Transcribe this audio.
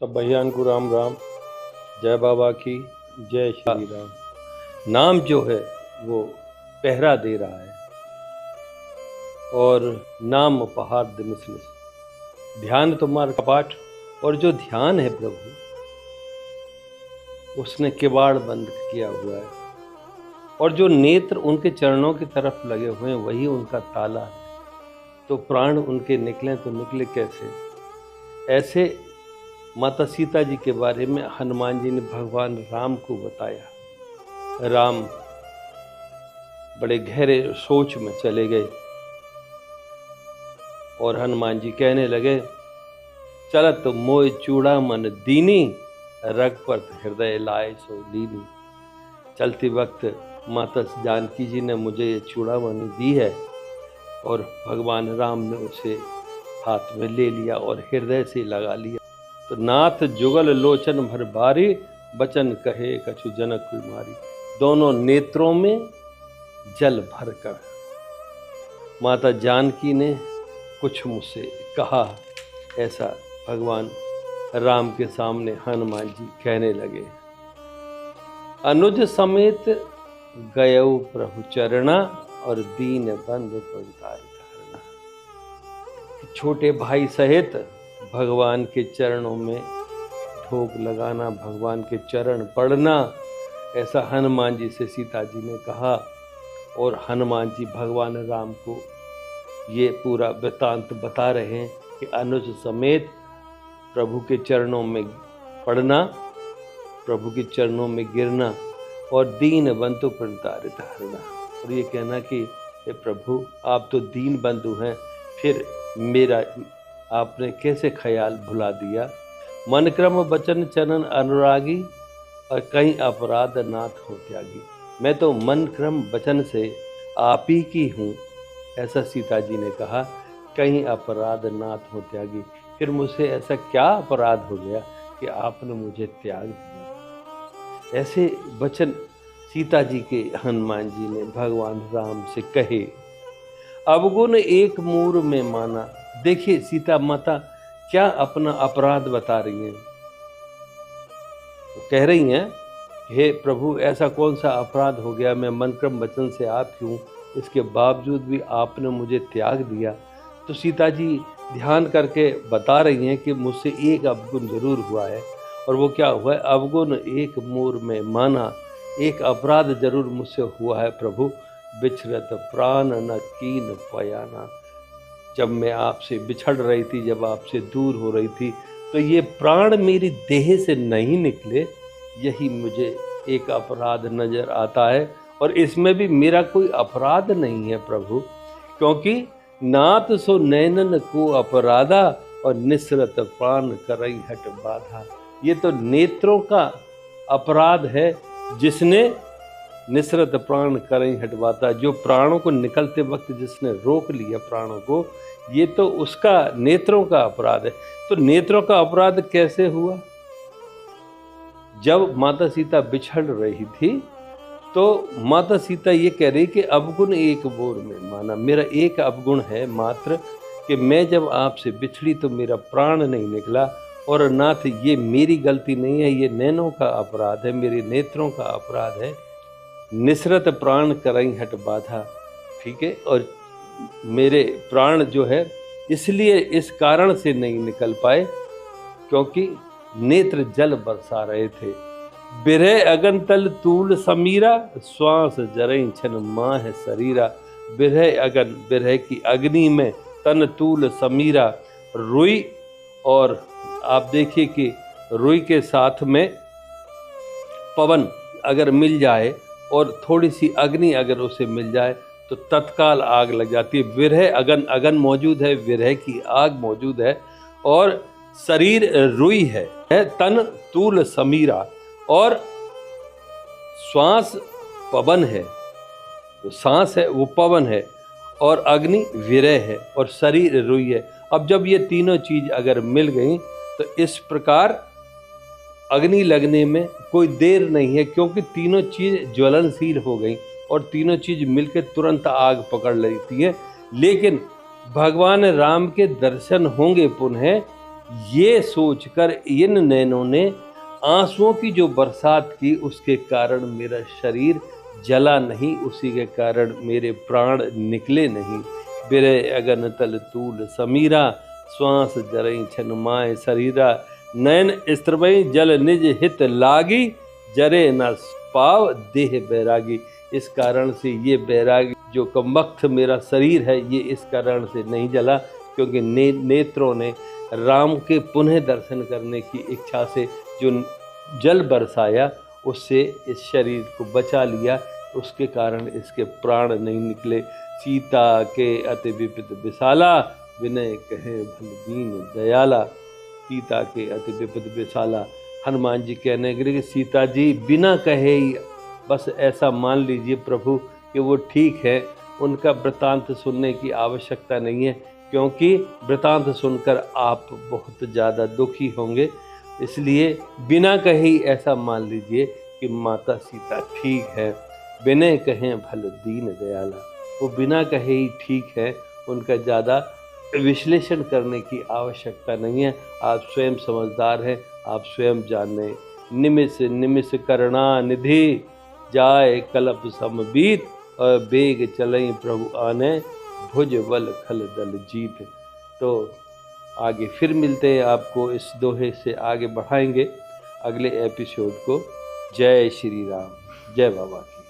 सब भैयान को राम राम। जय बाबा की जय श्री राम। नाम जो है वो पहरा दे रहा है और नाम उपहार मिसलिस। ध्यान तुम्हारा कपाट, और जो ध्यान है प्रभु उसने किवाड़ बंद किया हुआ है, और जो नेत्र उनके चरणों की तरफ लगे हुए हैं वही उनका ताला है। तो प्राण उनके निकले तो निकले कैसे? ऐसे माता सीता जी के बारे में हनुमान जी ने भगवान राम को बताया। राम बड़े गहरे सोच में चले गए और हनुमान जी कहने लगे, चलत मोय चूड़ा मन दीनी, रघुपत हृदय लाए सो लीनी। चलते वक्त माता जानकी जी ने मुझे ये चूड़ामणि दी है और भगवान राम ने उसे हाथ में ले लिया और हृदय से लगा लिया। तो नाथ जुगल लोचन भर बारी, बचन कहे कछु जनक कुमारी। दोनों नेत्रों में जल भर कर माता जानकी ने कुछ मुझसे कहा, ऐसा भगवान राम के सामने हनुमान जी कहने लगे। अनुज समेत गयो प्रभु चरणा, और दीन बंधु पवितार धारणा। छोटे भाई सहित भगवान के चरणों में ढोक लगाना, भगवान के चरण पढ़ना, ऐसा हनुमान जी से सीता जी ने कहा। और हनुमान जी भगवान राम को ये पूरा वृत्तांत बता रहे हैं कि अनुज समेत प्रभु के चरणों में पढ़ना, प्रभु के चरणों में गिरना, और दीन बंधु प्रणतार धारणा। और ये कहना कि हे प्रभु आप तो दीन बंधु हैं, फिर मेरा आपने कैसे ख्याल भुला दिया। मन क्रम वचन चरण अनुरागी, और कहीं अपराध नाथ हो त्यागी। मैं तो मन क्रम वचन से आप ही की हूँ, ऐसा सीता जी ने कहा। कहीं अपराध नाथ हो त्यागी, फिर मुझसे ऐसा क्या अपराध हो गया कि आपने मुझे त्याग दिया। ऐसे वचन सीता जी के हनुमान जी ने भगवान राम से कहे। अवगुण एक मूर में माना। देखिए सीता माता क्या अपना अपराध बता रही हैं। कह रही हैं, हे प्रभु ऐसा कौन सा अपराध हो गया, मैं मन क्रम वचन से आप हूँ, इसके बावजूद भी आपने मुझे त्याग दिया। तो सीता जी ध्यान करके बता रही हैं कि मुझसे एक अवगुण जरूर हुआ है, और वो क्या हुआ है? अवगुण एक मूर में माना। एक अपराध जरूर मुझसे हुआ है प्रभु, बिछड़त प्राण न कीन पयाना। जब मैं आपसे बिछड़ रही थी, जब आपसे दूर हो रही थी, तो ये प्राण मेरी देह से नहीं निकले, यही मुझे एक अपराध नजर आता है। और इसमें भी मेरा कोई अपराध नहीं है प्रभु, क्योंकि नाथ सो नैनन को अपराधा, और निसरत प्राण करई हट बाधा। ये तो नेत्रों का अपराध है, जिसने निसरत प्राण करई हट बाधा, जो प्राणों को निकलते वक्त जिसने रोक लिया प्राणों को, ये तो उसका नेत्रों का अपराध है। तो नेत्रों का अपराध कैसे हुआ? जब माता सीता बिछड़ रही थी तो माता सीता ये कह रही कि अवगुण एक बोर में माना। मेरा एक अवगुण है मात्र कि मैं जब आपसे बिछड़ी तो मेरा प्राण नहीं निकला, और नाथ ये मेरी गलती नहीं है, ये नैनों का अपराध है, मेरे नेत्रों का अपराध है। निसरत प्राण करई हट बाधा, ठीक है। और मेरे प्राण जो है इसलिए इस कारण से नहीं निकल पाए क्योंकि नेत्र जल बरसा रहे थे। बिरह अगन तल तूल समीरा, श्वास जरई छन माह शरीरा। बिरह अगन, बिरह की अग्नि में तन तूल समीरा। रुई, और आप देखिए कि रुई के साथ में पवन अगर मिल जाए और थोड़ी सी अग्नि अगर उसे मिल जाए तो तत्काल आग लग जाती है। विरह अगन, अगन मौजूद है, विरह की आग मौजूद है, और शरीर रुई है, तन तूल समीरा, और श्वास पवन है, तो सांस है वो पवन है, और अग्नि विरह है, और शरीर रुई है। अब जब ये तीनों चीज अगर मिल गई तो इस प्रकार अग्नि लगने में कोई देर नहीं है, क्योंकि तीनों चीज ज्वलनशील हो गई और तीनों चीज मिलकर तुरंत आग पकड़ लेती है। लेकिन भगवान राम के दर्शन होंगे पुनः ये सोचकर इन नैनों ने आंसुओं की जो बरसात की, उसके कारण मेरा शरीर जला नहीं, उसी के कारण मेरे प्राण निकले नहीं। बिरे अगन तल तूल समीरा, श्वास जरई छन माए शरीरा। नैन स्त्रवई जल निज हित लागी, जरे न पाव देह बैरागी। इस कारण से ये बैरागी जो कमबख्त मेरा शरीर है, ये इस कारण से नहीं जला क्योंकि नेत्रों ने राम के पुनः दर्शन करने की इच्छा से जो जल बरसाया, उससे इस शरीर को बचा लिया, उसके कारण इसके प्राण नहीं निकले। सीता के अति विपित विशाला, विनय कहे भल दीन दयाला। सीता के अति विपित विशाला, हनुमान जी कहने के लिए कि सीता जी बिना कहे ही बस ऐसा मान लीजिए प्रभु कि वो ठीक है, उनका वृतांत सुनने की आवश्यकता नहीं है, क्योंकि वृतांत सुनकर आप बहुत ज़्यादा दुखी होंगे। इसलिए बिना कहे ही ऐसा मान लीजिए कि माता सीता ठीक है। बिना कहें भल दीन दयाला, वो बिना कहे ही ठीक है, उनका ज़्यादा विश्लेषण करने की आवश्यकता नहीं है। आप स्वयं समझदार हैं, आप स्वयं जाने। निमिष निमिष करुणा निधि, जाए कलप समबीत। और बेग चलई प्रभु आने, भुज बल खल दल जीत। तो आगे फिर मिलते हैं, आपको इस दोहे से आगे बढ़ाएंगे अगले एपिसोड को। जय श्री राम, जय बाबा की।